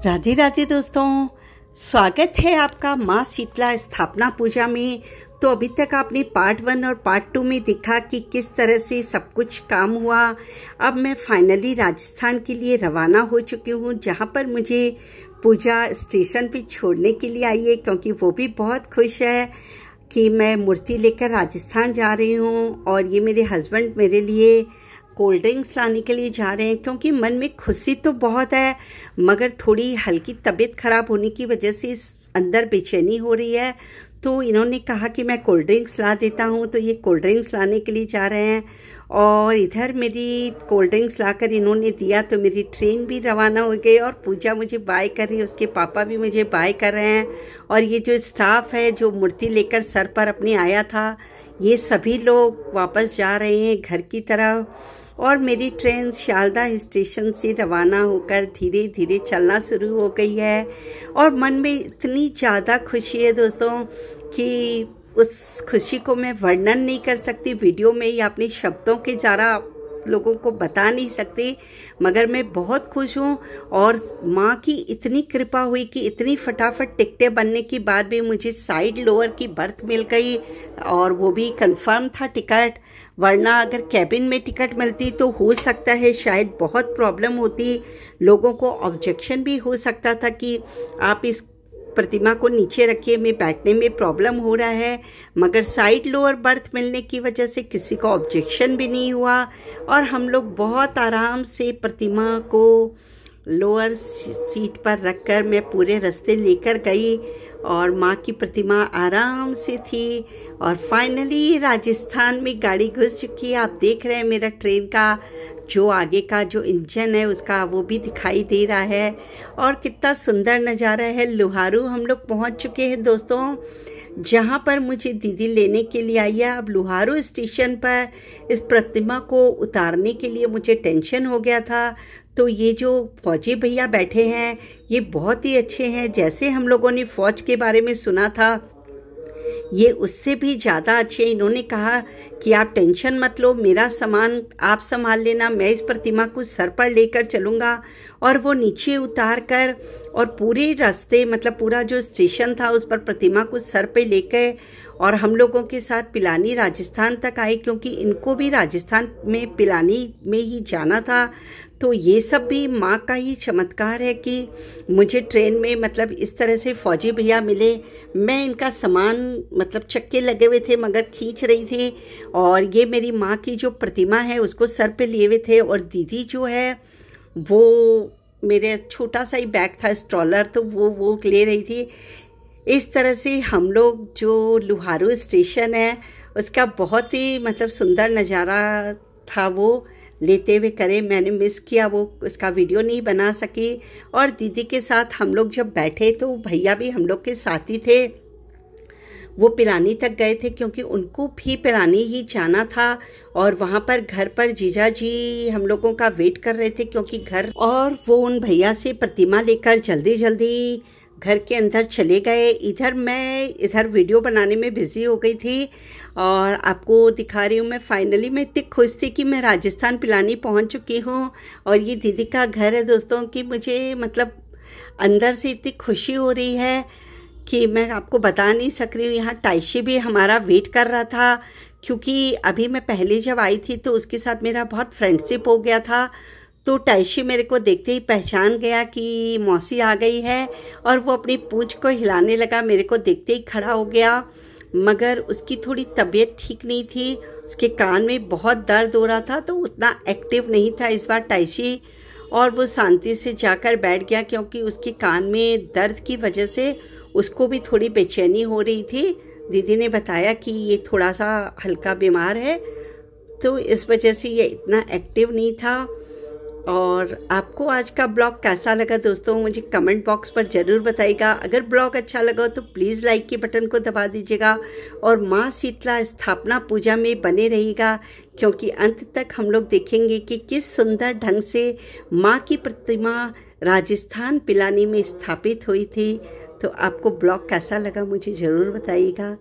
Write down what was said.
राधे राधे दोस्तों, स्वागत है आपका माँ शीतला स्थापना पूजा में। तो अभी तक आपने पार्ट 1 और पार्ट 2 में देखा कि किस तरह से सब कुछ काम हुआ। अब मैं फाइनली राजस्थान के लिए रवाना हो चुकी हूँ, जहाँ पर मुझे पूजा स्टेशन पे छोड़ने के लिए आई है, क्योंकि वो भी बहुत खुश है कि मैं मूर्ति लेकर राजस्थान जा रही हूँ। और ये मेरे हस्बैंड मेरे लिए कोल्ड ड्रिंक्स लाने के लिए जा रहे हैं, क्योंकि मन में खुशी तो बहुत है, मगर थोड़ी हल्की तबीयत खराब होने की वजह से अंदर बेचैनी हो रही है। तो इन्होंने कहा कि मैं कोल्ड ड्रिंक्स ला देता हूँ, तो ये कोल्ड ड्रिंक्स लाने के लिए जा रहे हैं। और इधर मेरी कोल्ड ड्रिंक्स लाकर इन्होंने दिया तो मेरी ट्रेन भी रवाना हो गई। और पूजा मुझे बाय कर रही है, उसके पापा भी मुझे बाय कर रहे हैं। और ये जो स्टाफ है जो मूर्ति लेकर सर पर अपने आया था, ये सभी लोग वापस जा रहे हैं घर की तरफ। और मेरी ट्रेन शालदा स्टेशन से रवाना होकर धीरे धीरे चलना शुरू हो गई है। और मन में इतनी ज़्यादा खुशी है दोस्तों कि उस खुशी को मैं वर्णन नहीं कर सकती वीडियो में या अपने शब्दों के ज़रा लोगों को बता नहीं सकती, मगर मैं बहुत खुश हूँ। और माँ की इतनी कृपा हुई कि इतनी फटाफट टिकटें बनने के बाद भी मुझे साइड लोअर की बर्थ मिल गई, और वो भी कंफर्म था टिकट। वरना अगर कैबिन में टिकट मिलती तो हो सकता है शायद बहुत प्रॉब्लम होती, लोगों को ऑब्जेक्शन भी हो सकता था कि आप इस प्रतिमा को नीचे रखिए, में बैठने में प्रॉब्लम हो रहा है। मगर साइड लोअर बर्थ मिलने की वजह से किसी को ऑब्जेक्शन भी नहीं हुआ, और हम लोग बहुत आराम से प्रतिमा को लोअर सीट पर रखकर मैं पूरे रास्ते लेकर गई। और माँ की प्रतिमा आराम से थी। और फाइनली राजस्थान में गाड़ी घुस चुकी है। आप देख रहे हैं मेरा ट्रेन का जो आगे का जो इंजन है उसका वो भी दिखाई दे रहा है। और कितना सुंदर नज़ारा है। लुहारू हम लोग पहुँच चुके हैं दोस्तों, जहाँ पर मुझे दीदी लेने के लिए आई है। अब लुहारू स्टेशन पर इस प्रतिमा को उतारने के लिए मुझे टेंशन हो गया था। तो ये जो फौजी भैया बैठे हैं ये बहुत ही अच्छे हैं। जैसे हम लोगों ने फ़ौज के बारे में सुना था, ये उससे भी ज़्यादा अच्छे। इन्होंने कहा कि आप टेंशन मत लो, मेरा सामान आप संभाल लेना, मैं इस प्रतिमा को सर पर लेकर चलूँगा। और वो नीचे उतार कर और पूरे रास्ते मतलब पूरा जो स्टेशन था उस पर प्रतिमा को सर पे लेकर और हम लोगों के साथ पिलानी राजस्थान तक आए, क्योंकि इनको भी राजस्थान में पिलानी में ही जाना था। तो ये सब भी माँ का ही चमत्कार है कि मुझे ट्रेन में मतलब इस तरह से फौजी भैया मिले। मैं इनका सामान मतलब चक्के लगे हुए थे मगर खींच रही थी, और ये मेरी माँ की जो प्रतिमा है उसको सर पे लिए हुए थे। और दीदी जो है वो मेरे छोटा सा ही बैग था स्ट्रॉलर, तो वो ले रही थी। इस तरह से हम लोग जो लुहारू स्टेशन है उसका बहुत ही मतलब सुंदर नज़ारा था वो लेते हुए करे। मैंने मिस किया, वो उसका वीडियो नहीं बना सकी। और दीदी के साथ हम लोग जब बैठे तो भैया भी हम लोग के साथ ही थे। वो पिलानी तक गए थे क्योंकि उनको भी पिलानी ही जाना था। और वहाँ पर घर पर जीजा जी हम लोगों का वेट कर रहे थे, क्योंकि घर और वो उन भैया से प्रतिमा लेकर जल्दी जल्दी घर के अंदर चले गए। इधर वीडियो बनाने में बिजी हो गई थी और आपको दिखा रही हूँ। मैं इतनी खुश थी कि मैं राजस्थान पिलानी पहुँच चुकी हूँ। और ये दीदी का घर है दोस्तों, कि मुझे मतलब अंदर से इतनी खुशी हो रही है कि मैं आपको बता नहीं सक रही हूँ। यहाँ टाइशी भी हमारा वेट कर रहा था, क्योंकि अभी मैं पहले जब आई थी तो उसके साथ मेरा बहुत फ्रेंडशिप हो गया था। तो टाइशी मेरे को देखते ही पहचान गया कि मौसी आ गई है, और वो अपनी पूंछ को हिलाने लगा। मेरे को देखते ही खड़ा हो गया, मगर उसकी थोड़ी तबीयत ठीक नहीं थी, उसके कान में बहुत दर्द हो रहा था, तो उतना एक्टिव नहीं था इस बार टाइशी। और वो शांति से जाकर बैठ गया, क्योंकि उसके कान में दर्द की वजह से उसको भी थोड़ी बेचैनी हो रही थी। दीदी ने बताया कि ये थोड़ा सा हल्का बीमार है, तो इस वजह से ये इतना एक्टिव नहीं था। और आपको आज का ब्लॉग कैसा लगा दोस्तों, मुझे कमेंट बॉक्स पर ज़रूर बताइएगा। अगर ब्लॉग अच्छा लगा तो प्लीज़ लाइक के बटन को दबा दीजिएगा, और माँ शीतला स्थापना पूजा में बने रहिएगा, क्योंकि अंत तक हम लोग देखेंगे कि किस सुंदर ढंग से माँ की प्रतिमा राजस्थान पिलानी में स्थापित हुई थी। तो आपको ब्लॉग कैसा लगा मुझे ज़रूर बताइएगा।